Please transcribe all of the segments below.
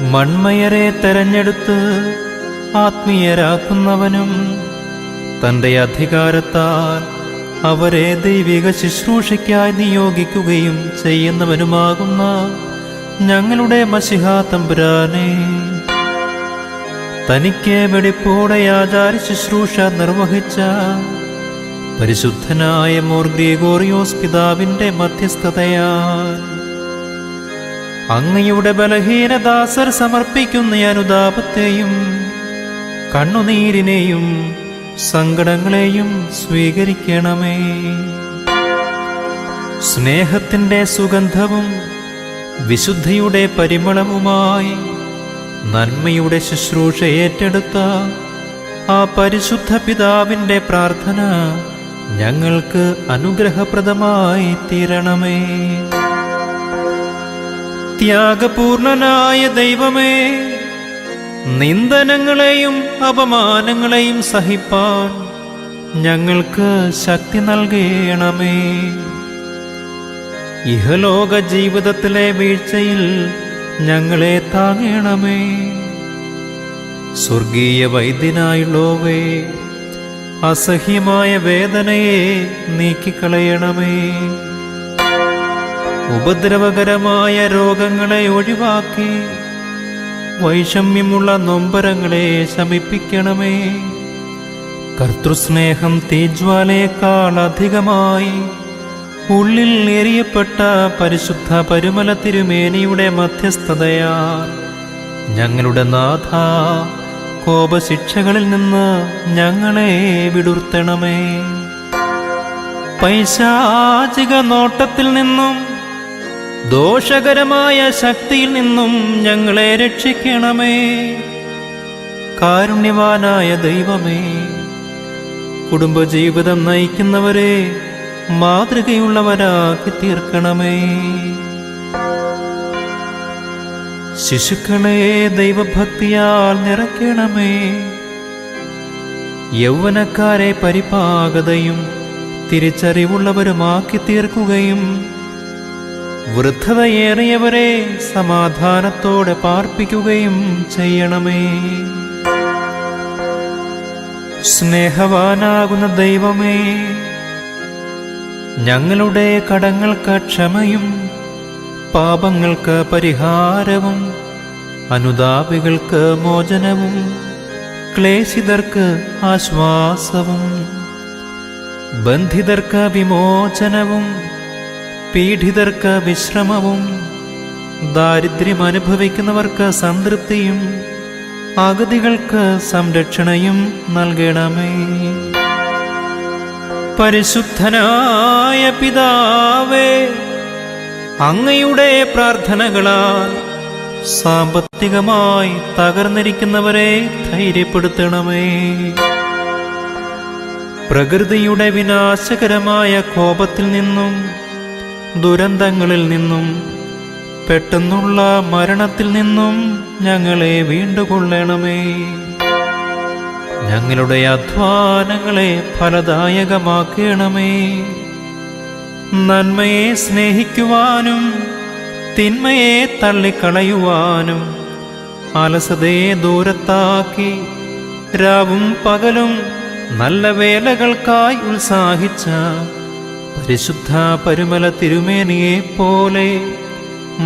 മൺമയരെ തെരഞ്ഞെടുത്ത് ആത്മീയരാക്കുന്നവനും തൻ്റെ അധികാരത്താൽ അവരെ ദൈവിക ശുശ്രൂഷയ്ക്കായി നിയോഗിക്കുകയും ചെയ്യുന്നവനുമാകുന്ന ഞങ്ങളുടെ മശിഹാ തമ്പുരാനെ, തനിക്ക് വെടിപ്പോടെ ആചാര ശുശ്രൂഷ നിർവഹിച്ച പരിശുദ്ധനായ മോർ ഗ്രിഗോറിയോസ് പിതാവിന്റെ മധ്യസ്ഥതയാൽ അങ്ങയുടെ ബലഹീനദാസർ സമർപ്പിക്കുന്ന അനുതാപത്തെയും കണ്ണുനീരിനെയും സങ്കടങ്ങളെയും സ്വീകരിക്കണമേ. സ്നേഹത്തിന്റെ സുഗന്ധവും വിശുദ്ധിയുടെ പരിമളവുമായി നന്മയുടെ ശുശ്രൂഷ ഏറ്റെടുത്ത ആ പരിശുദ്ധ പിതാവിന്റെ പ്രാർത്ഥന ഞങ്ങൾക്ക് അനുഗ്രഹപ്രദമായി തീരണമേ. ത്യാഗപൂർണനായ ദൈവമേ, നിന്ദനങ്ങളെയും അപമാനങ്ങളെയും സഹിപ്പാൻ ഞങ്ങൾക്ക് ശക്തി നൽകണമേ. ഇഹലോക ജീവിതത്തിലെ വീഴ്ചയിൽ ഞങ്ങളെ താങ്ങണമേ. സ്വർഗീയ വൈദ്യനായുള്ളോവേ, അസഹ്യമായ വേദനയെ നീക്കിക്കളയണമേ. ഉപദ്രവകരമായ രോഗങ്ങളെ ഒഴിവാക്കി വൈഷമ്യമുള്ള നൊമ്പരങ്ങളെ ശമിപ്പിക്കണമേ. കർത്തൃസ്നേഹം തീജ്വാലയേക്കാൾ അധികമായി ഉള്ളിൽ എറിയപ്പെട്ട പരിശുദ്ധ പരിമല തിരുമേനിയുടെ മധ്യസ്ഥതയാൽ ഞങ്ങളുടെ നാഥ, കോപശിക്ഷകളിൽ നിന്ന് ഞങ്ങളെ വിടുർത്തണമേ. പൈശാചിക നോട്ടത്തിൽ നിന്നും ദോഷകരമായ ശക്തിയിൽ നിന്നും ഞങ്ങളെ രക്ഷിക്കണമേ. കാരുണ്യവാനായ ദൈവമേ, കുടുംബജീവിതം നയിക്കുന്നവരെ മാതൃകയുള്ളവരാക്കി തീർക്കണമേ. ശിശുക്കളെ ദൈവഭക്തിയാൽ നിറയ്ക്കണമേ. യൗവനക്കാരെ പരിപാകതയും തിരിച്ചറിവുള്ളവരുമാക്കി തീർക്കുകയും വൃദ്ധതയേറിയവരെ സമാധാനത്തോടെ പാർപ്പിക്കുകയും ചെയ്യണമേ. സ്നേഹവാനാകുന്ന ദൈവമേ, ഞങ്ങളുടെ കടങ്ങൾക്ക് ക്ഷമയും പാപങ്ങൾക്ക് പരിഹാരവും അനുതാപികൾക്ക് മോചനവും ക്ലേശിതർക്ക് ആശ്വാസവും ബന്ധിതർക്ക് വിമോചനവും പീഡിതർക്ക് വിശ്രമവും ദാരിദ്ര്യം അനുഭവിക്കുന്നവർക്ക് സംതൃപ്തിയും അഗതികൾക്ക് സംരക്ഷണയും നൽകണമേ. പരിശുദ്ധനായ പിതാവേ, അങ്ങയുടെ പ്രാർത്ഥനകളാൽ സാമ്പത്തികമായി തകർന്നിരിക്കുന്നവരെ ധൈര്യപ്പെടുത്തണമേ. പ്രകൃതിയുടെ വിനാശകരമായ കോപത്തിൽ നിന്നും ദുരന്തങ്ങളിൽ നിന്നും പെട്ടെന്നുള്ള മരണത്തിൽ നിന്നും ഞങ്ങളെ വീണ്ടുകൊള്ളണമേ. ഞങ്ങളുടെ അധ്വാനങ്ങളെ ഫലദായകമാക്കണമേ. നന്മയെ സ്നേഹിക്കുവാനും തിന്മയെ തള്ളിക്കളയുവാനും അലസതയെ ദൂരത്താക്കി രാവും പകലും നല്ല വേലകൾക്കായി ഉത്സാഹിച്ച പരിശുദ്ധ പരിമല തിരുമേനിയെ പോലെ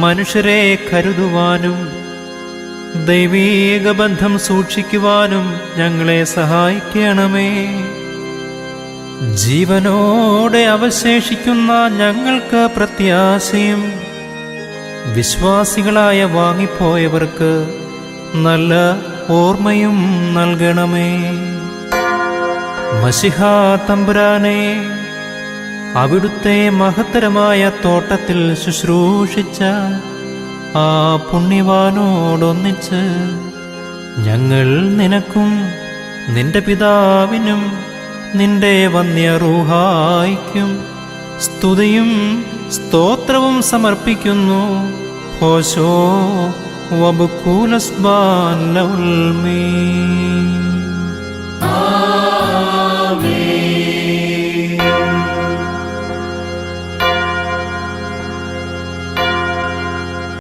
മനുഷ്യരെ കരുതുവാനും ദൈവീക ബന്ധം സൂക്ഷിക്കുവാനും ഞങ്ങളെ സഹായിക്കണമേ. ജീവനോടെ അവശേഷിക്കുന്ന ഞങ്ങൾക്ക് പ്രത്യാശയും വിശ്വാസികളായ വാങ്ങിപ്പോയവർക്ക് നല്ല ഓർമ്മയും നൽകണമേ. മശിഹാ തമ്പുരാനെ, അവിടുത്തെ മഹത്തരമായ തോട്ടത്തിൽ ശുശ്രൂഷിച്ച ആ പുണ്യവാനോടൊന്നിച്ച് ഞങ്ങൾ നിനക്കും നിന്റെ പിതാവിനും നിന്റെ വന്യറൂഹായിക്കും സ്തുതിയും സ്തോത്രവും സമർപ്പിക്കുന്നു. ഹോശോ വബുകൂലസ്ബാൻ ലൗൽമീ. ആമേൻ.